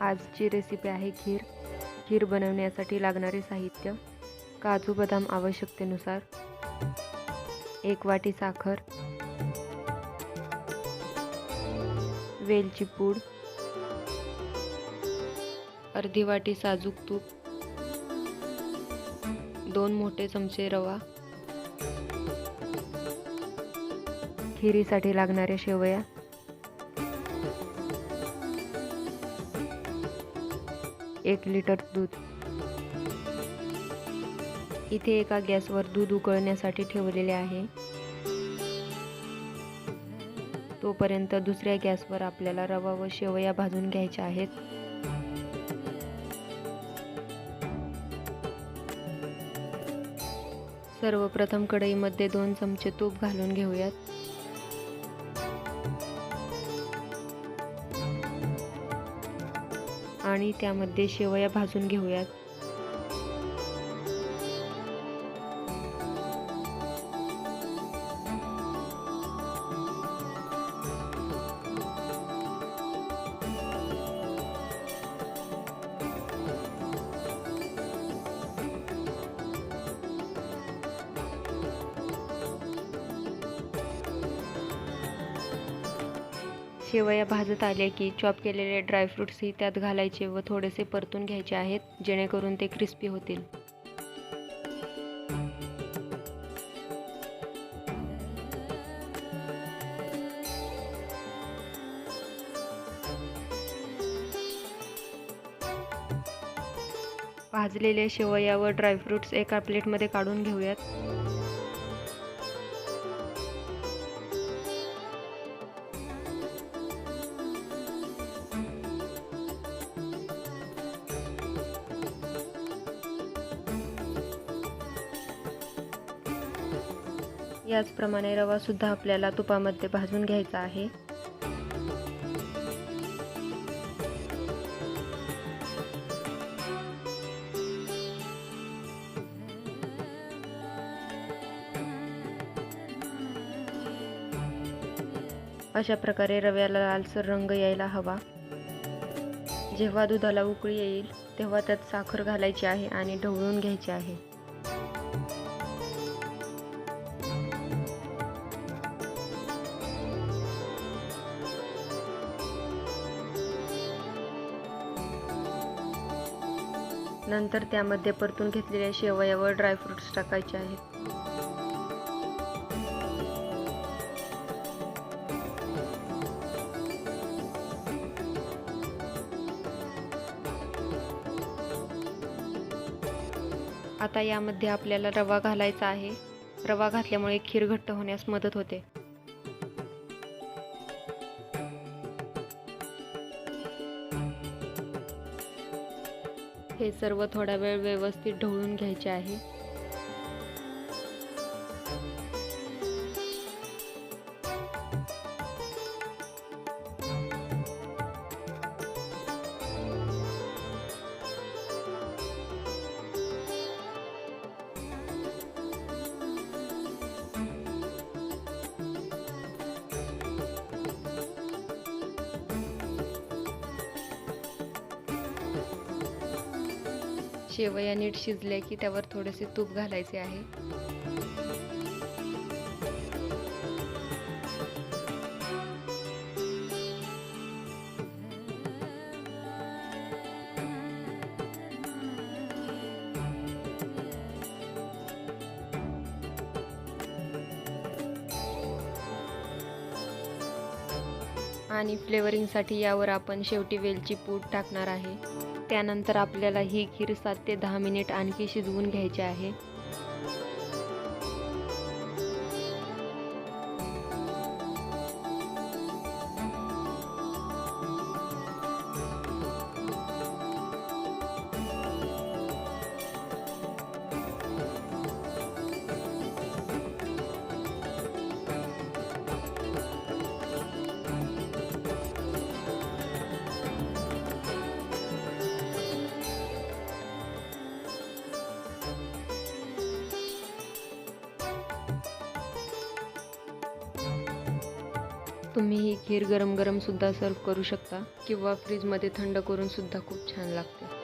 आजची रेसिपी आहे खीर. खीर बनवण्यासाठी लागणारे साहित्य: काजू बदाम आवश्यकतेनुसार, 1 वाटी साखर, वेलची पूड, अर्धी वाटी साजूक तूप, 2 मोठे चमचे रवा, खिरीसाठी लागणाऱ्या शेवया, 1 लिटर दूध. इथे एका गॅसवर दूध उकळण्यासाठी ठेवलेले आहे. तोपर्यंत दुसऱ्या गॅसवर आपल्याला रवा व शेवया भाजून घ्यायच्या आहेत. सर्वप्रथम कढईमध्ये 2 चमचे तूप घालून घेऊयात. आणि त्यामध्ये शेवया भाजून घेऊयात. शेवया भाजत आले की चॉप केलेले ड्रायफ्रूट्सही त्यात घालायचे व थोडेसे परतून घ्यायचे आहेत, जेणेकरून ते क्रिस्पी होतील. भाजलेले शेवया व ड्रायफ्रूट्स एका प्लेटमध्ये काढून घेऊयात. याचप्रमाणे रवा सुद्धा आपल्याला तुपामध्ये भाजून घ्यायचा आहे. अशा प्रकारे रव्याला लालसर रंग यायला हवा. जेव्हा दुधाला उकळी येईल तेव्हा त्यात साखर घालायची आहे आणि ढवळून घ्यायची आहे. नंतर त्यामध्ये परतून घेतलेल्या शेवया व ड्रायफ्रूट्स टाकायचे आहेत. आता यामध्ये आपल्याला रवा घालायचा आहे. रवा घातल्यामुळे खीर घट्ट होण्यास मदत होते. हे सर्व थोडा वेळ व्यवस्थित ढवळून घ्यायचे आहे. शेवया नीट शिजल्या की त्यावर थोडेसे तूप घालायचे आहे. आणि फ्लेवरिंगसाठी यावर आपण शेवटी वेलची पूड टाकणार आहे. त्यानंतर आपल्याला ही खीर 7 ते 10 मिनिट आणखी शिजवून घ्यायची आहे. तुम्ही ही खीर गरम गरम सुद्धा सर्व करू शकता किंवा फ्रीजमध्ये थंड करून सुद्धा खूप छान लागते.